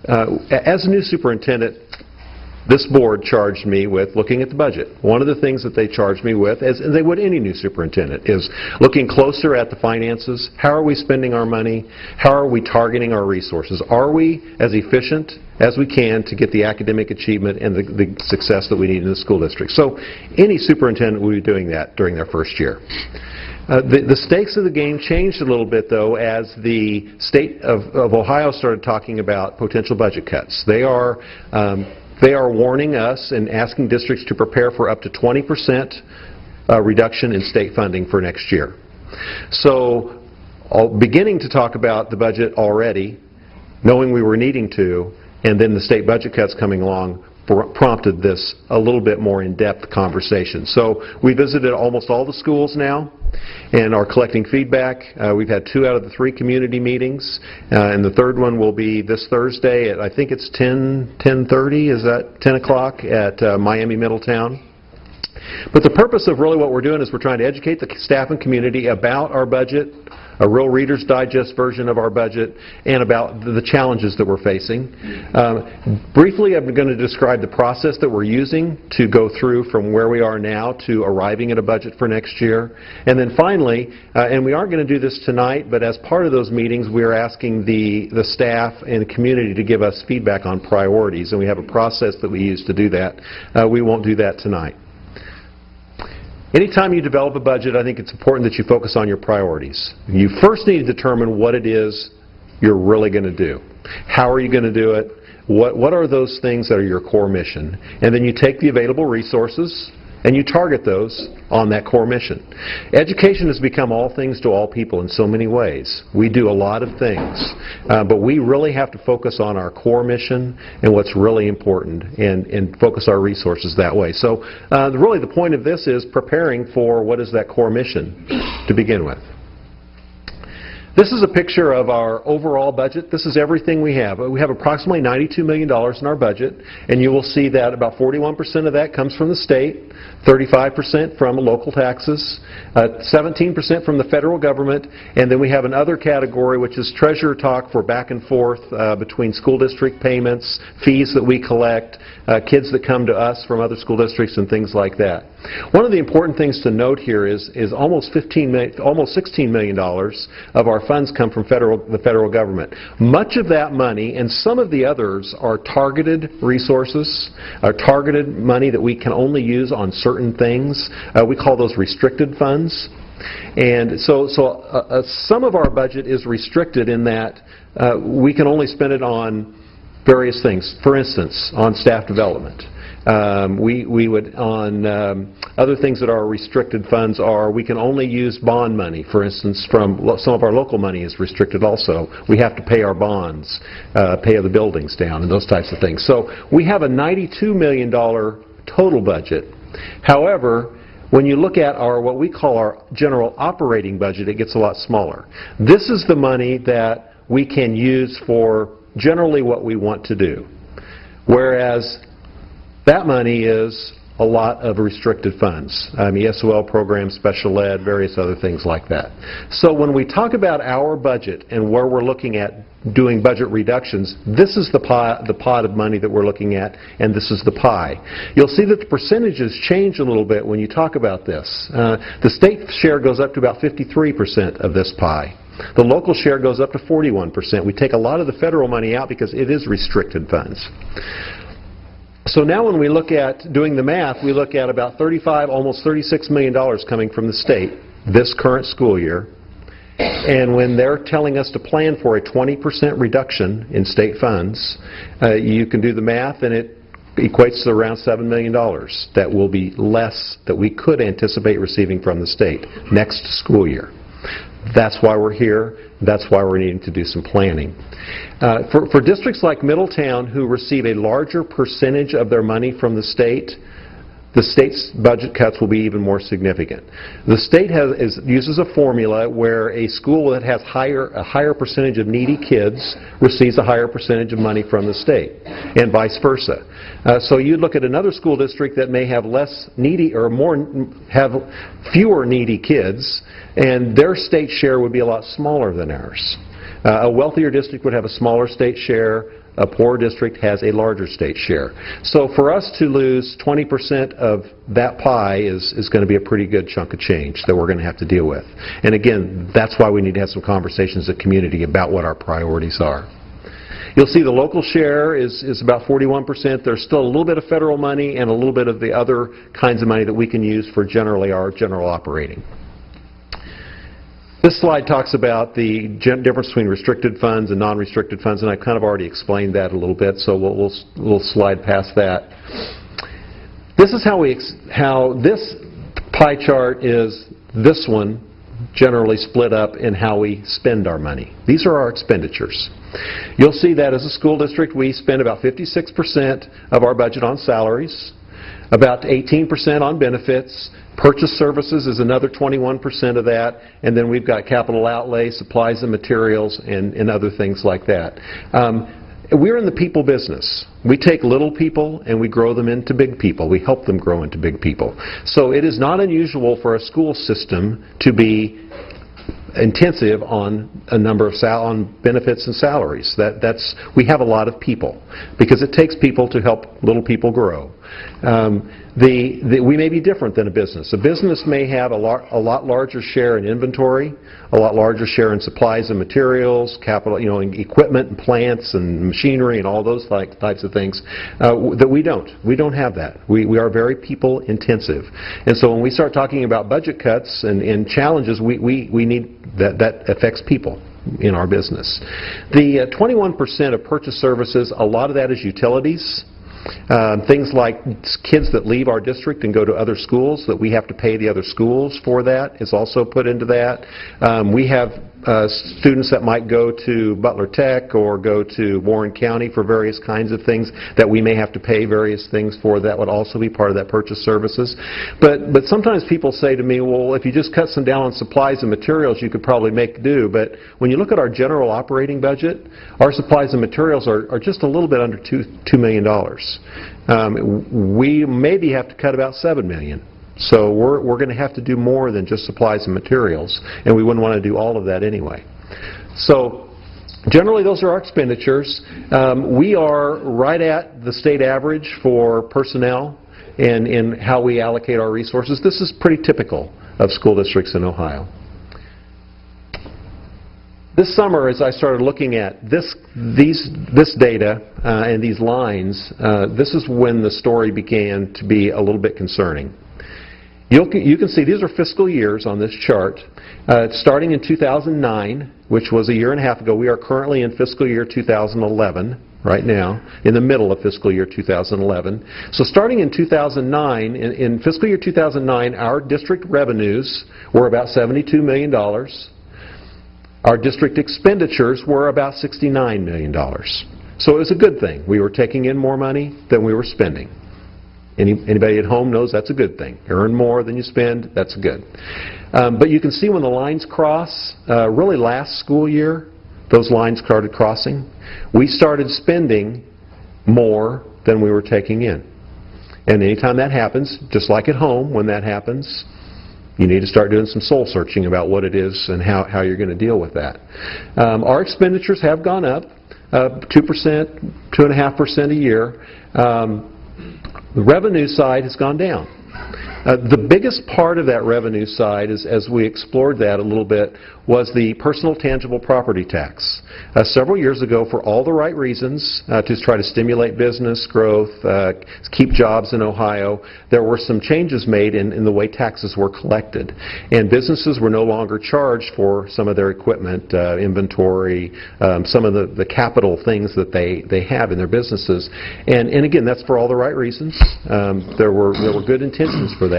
as a new superintendent, this board charged me with looking at the budget. One of the things that they charged me with, as they would any new superintendent, is looking closer at the finances. How are we spending our money? How are we targeting our resources? Are we as efficient as we can to get the academic achievement and the success that we need in the school district? So any superintendent will be doing that during their first year. The stakes of the game changed a little bit, though, as the state of Ohio started talking about potential budget cuts. They are warning us and asking districts to prepare for up to 20% reduction in state funding for next year. So, beginning to talk about the budget already, knowing we were needing to, and then the state budget cuts coming along, prompted this a little bit more in-depth conversation. So we visited almost all the schools now and are collecting feedback. We've had 2 out of the 3 community meetings, and the third one will be this Thursday at, I think it's 10:30, is that 10 o'clock at Miami Middletown. But the purpose of really what we're doing is we're trying to educate the staff and community about our budget, a real Reader's Digest version of our budget, and about the challenges that we're facing. Briefly, I'm going to describe the process that we're using to go through from where we are now to arriving at a budget for next year. And then finally, and we aren't going to do this tonight, but as part of those meetings, we're asking the staff and the community to give us feedback on priorities, and we have a process that we use to do that. We won't do that tonight. Anytime you develop a budget, I think it's important that you focus on your priorities. You first need to determine what it is you're really going to do. How are you going to do it? What are those things that are your core mission? And then you take the available resources and you target those on that core mission. Education has become all things to all people in so many ways. We do a lot of things, but we really have to focus on our core mission and what's really important and focus our resources that way. So really the point of this is preparing for what is that core mission to begin with. This is a picture of our overall budget. This is everything we have. We have approximately $92 million in our budget, and you will see that about 41% of that comes from the state, 35% from local taxes, 17% from the federal government, and then we have another category which is treasurer talk for back and forth between school district payments, fees that we collect, kids that come to us from other school districts, and things like that. One of the important things to note here is almost $16 million of our funds come from the federal government. Much of that money and some of the others are targeted resources, are targeted money that we can only use on certain things. We call those restricted funds. And so some of our budget is restricted in that we can only spend it on various things. For instance, on staff development. We would, on other things that are restricted funds are, we can only use bond money. For instance, from some of our local money is restricted also. We have to pay our bonds, pay the buildings down, and those types of things. So we have a $92 million total budget. However, when you look at what we call our general operating budget, it gets a lot smaller. This is the money that we can use for generally what we want to do. Whereas that money is a lot of restricted funds, ESOL programs, special ed, various other things like that. So when we talk about our budget and where we're looking at doing budget reductions, this is the pot of money that we're looking at, and this is the pie. You'll see that the percentages change a little bit when you talk about this. The state share goes up to about 53% of this pie. The local share goes up to 41%. We take a lot of the federal money out because it is restricted funds. So now when we look at doing the math, we look at about almost $36 million coming from the state this current school year. And when they're telling us to plan for a 20% reduction in state funds, you can do the math, and it equates to around $7 million that will be less that we could anticipate receiving from the state next school year. That's why we're here. That's why we're needing to do some planning. For districts like Middletown, who receive a larger percentage of their money from the state's budget cuts will be even more significant. The state uses a formula where a school that has a higher percentage of needy kids receives a higher percentage of money from the state, and vice versa. So you'd look at another school district that may have less needy or have fewer needy kids, and their state share would be a lot smaller than ours. A wealthier district would have a smaller state share. a poor district has a larger state share. So for us to lose 20% of that pie is going to be a pretty good chunk of change that we're going to have to deal with. And again, that's why we need to have some conversations as a community about what our priorities are. You'll see the local share is about 41%. There's still a little bit of federal money and a little bit of the other kinds of money that we can use for generally our general operating. This slide talks about the difference between restricted funds and non-restricted funds, and I've kind of already explained that a little bit, so we'll slide past that. This is how this pie chart is this one generally split up in how we spend our money. These are our expenditures. You'll see that as a school district we spend about 56% of our budget on salaries, about 18% on benefits. Purchase services is another 21% of that, and then we've got capital outlay, supplies and materials, and other things like that. We're in the people business. We take little people and we grow them into big people. We help them grow into big people. So it is not unusual for a school system to be intensive on a number of on benefits and salaries. We have a lot of people because it takes people to help little people grow. We may be different than a business. A business may have a lot larger share in inventory, a lot larger share in supplies and materials, capital, in equipment and plants and machinery and all those types of things that we don't. We don't have that. We are very people intensive. And so when we start talking about budget cuts and challenges, we need that affects people in our business. The 21% of purchase services, a lot of that is utilities. Things like kids that leave our district and go to other schools, that we have to pay the other schools for, that is also put into that. We have students that might go to Butler Tech or go to Warren County for various kinds of things that we may have to pay various things for. That would also be part of that purchase services. But sometimes people say to me, well, if you just cut some down on supplies and materials, you could probably make do. But when you look at our general operating budget, our supplies and materials are just a little bit under $2 million. We maybe have to cut about $7 million. So we're going to have to do more than just supplies and materials, and we wouldn't want to do all of that anyway. So generally those are our expenditures. We are right at the state average for personnel and in how we allocate our resources. This is pretty typical of school districts in Ohio. This summer, as I started looking at this data and these lines, this is when the story began to be a little bit concerning. You can see these are fiscal years on this chart. Starting in 2009, which was a year and a half ago, we are currently in fiscal year 2011 right now, in the middle of fiscal year 2011. So starting in 2009, in fiscal year 2009, our district revenues were about $72 million. Our district expenditures were about $69 million. So it was a good thing. We were taking in more money than we were spending. Anybody at home knows that's a good thing. You earn more than you spend, that's good. But you can see when the lines cross, really last school year, those lines started crossing. We started spending more than we were taking in. And anytime that happens, just like at home, when that happens, you need to start doing some soul searching about what it is and how you're going to deal with that. Our expenditures have gone up 2%, 2.5% a year. The revenue side has gone down. The biggest part of that revenue side, as we explored that a little bit, was the personal tangible property tax. Several years ago, for all the right reasons, to try to stimulate business growth, keep jobs in Ohio, there were some changes made in the way taxes were collected. And businesses were no longer charged for some of their equipment, inventory, some of the capital things that they have in their businesses. And again, that's for all the right reasons. There were good intentions for that.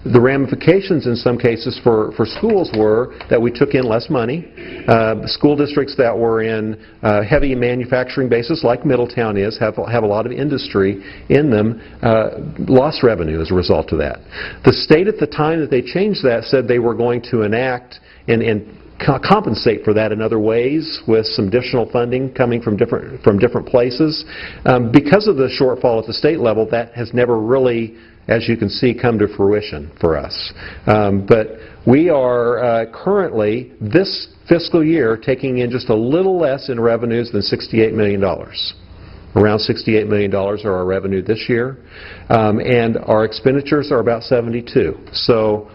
The ramifications in some cases for schools were that we took in less money. School districts that were in heavy manufacturing bases, like Middletown have a lot of industry in them, lost revenue as a result of that. The state at the time that they changed that said they were going to enact and compensate for that in other ways with some additional funding coming from different places. Because of the shortfall at the state level, that has never really, as you can see, come to fruition for us. But we are currently, this fiscal year, taking in just a little less in revenues than $68 million. Around $68 million are our revenue this year, and our expenditures are about 72. So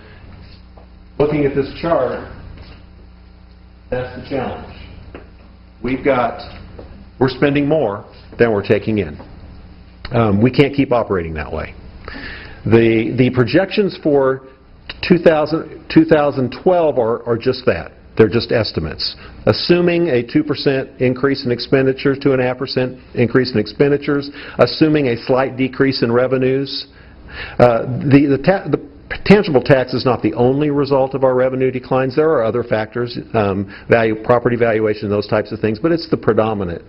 looking at this chart, that's the challenge. We're spending more than we're taking in. We can't keep operating that way. The projections for 2012 are just that. They're just estimates. Assuming a 2% increase in expenditures, 2.5% increase in expenditures, assuming a slight decrease in revenues. The tangible tax is not the only result of our revenue declines. There are other factors, property valuation, those types of things, but it's the predominant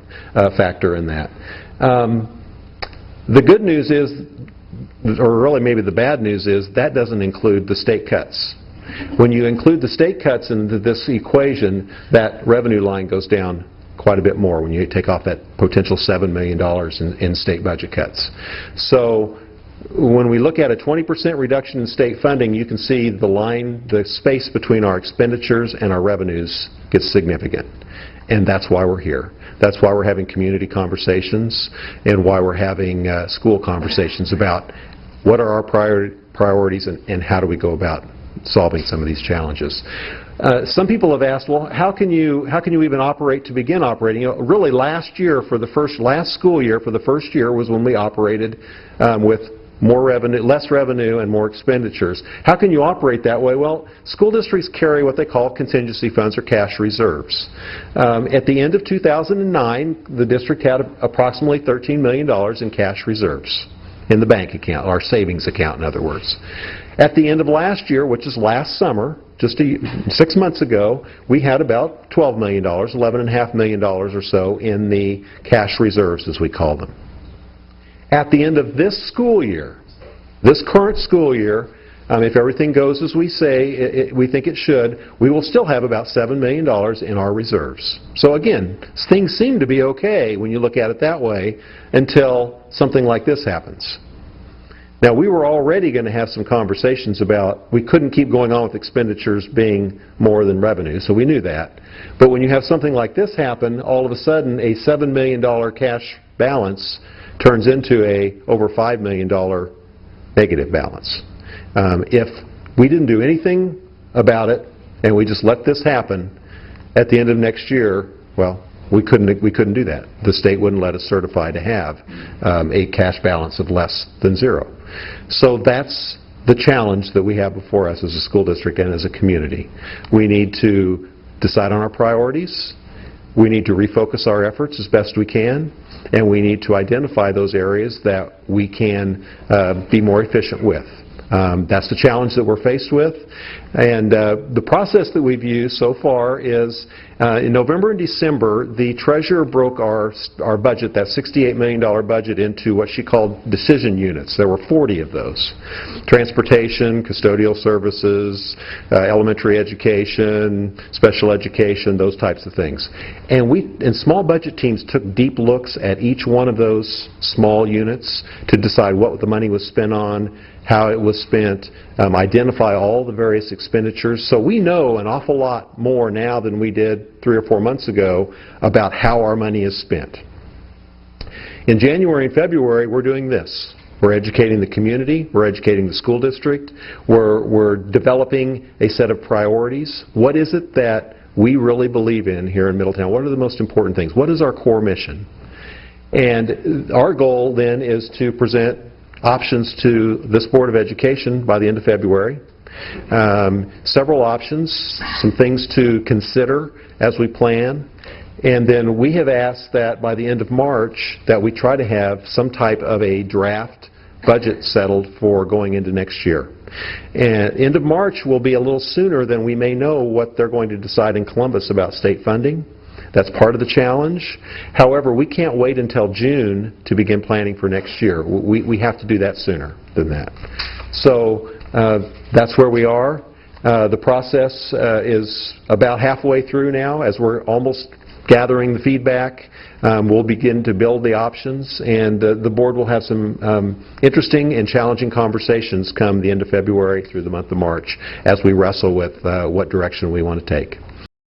factor in that. The good news is, or really maybe the bad news is, that doesn't include the state cuts. When you include the state cuts into this equation, that revenue line goes down quite a bit more when you take off that potential $7 million in state budget cuts. So when we look at a 20% reduction in state funding, you can see the space between our expenditures and our revenues gets significant. And that's why we're here. That's why we're having community conversations and why we're having school conversations about what are our priorities and how do we go about solving some of these challenges. Some people have asked, well, how can you even operate to begin operating? You know, really last school year for the first year was when we operated with more revenue, less revenue, and more expenditures. How can you operate that way? Well, school districts carry what they call contingency funds or cash reserves. At the end of 2009, the district had approximately $13 million in cash reserves in the bank account, our savings account, in other words. At the end of last year, which is last summer, just 6 months ago, we had about $12 million, $11.5 million or so in the cash reserves, as we call them. At the end of this school year, this current school year, if everything goes as we say, we think it should, we will still have about $7 million in our reserves. So again, things seem to be okay when you look at it that way until something like this happens. Now, we were already going to have some conversations about we couldn't keep going on with expenditures being more than revenue, so we knew that. But when you have something like this happen, all of a sudden a $7 million cash balance turns into a over $5 million negative balance. If we didn't do anything about it and we just let this happen, at the end of next year, well, we couldn't do that. The state wouldn't let us certify to have a cash balance of less than zero. So that's the challenge that we have before us as a school district and as a community. We need to decide on our priorities. We need to refocus our efforts as best we can, and we need to identify those areas that we can be more efficient with. That's the challenge that we're faced with. And the process that we've used so far is in November and December, the treasurer broke our budget, that $68 million budget, into what she called decision units. There were 40 of those. Transportation, custodial services, elementary education, special education, those types of things. And small budget teams took deep looks at each one of those small units to decide what the money was spent on, how it was spent, identify all the various expenditures. So we know an awful lot more now than we did 3 or 4 months ago about how our money is spent. In January and February, we're doing this. We're educating the community, we're educating the school district, we're developing a set of priorities. What is it that we really believe in here in Middletown? What are the most important things? What is our core mission? And our goal then is to present options to this Board of Education by the end of February. Several options, some things to consider as we plan. And then we have asked that by the end of March that we try to have some type of a draft budget settled for going into next year. And end of March will be a little sooner than we may know what they're going to decide in Columbus about state funding. That's part of the challenge. However, we can't wait until June to begin planning for next year. We have to do that sooner than that. So that's where we are. The process is about halfway through now. As we're almost gathering the feedback, we'll begin to build the options, and the board will have some interesting and challenging conversations come the end of February through the month of March as we wrestle with what direction we want to take.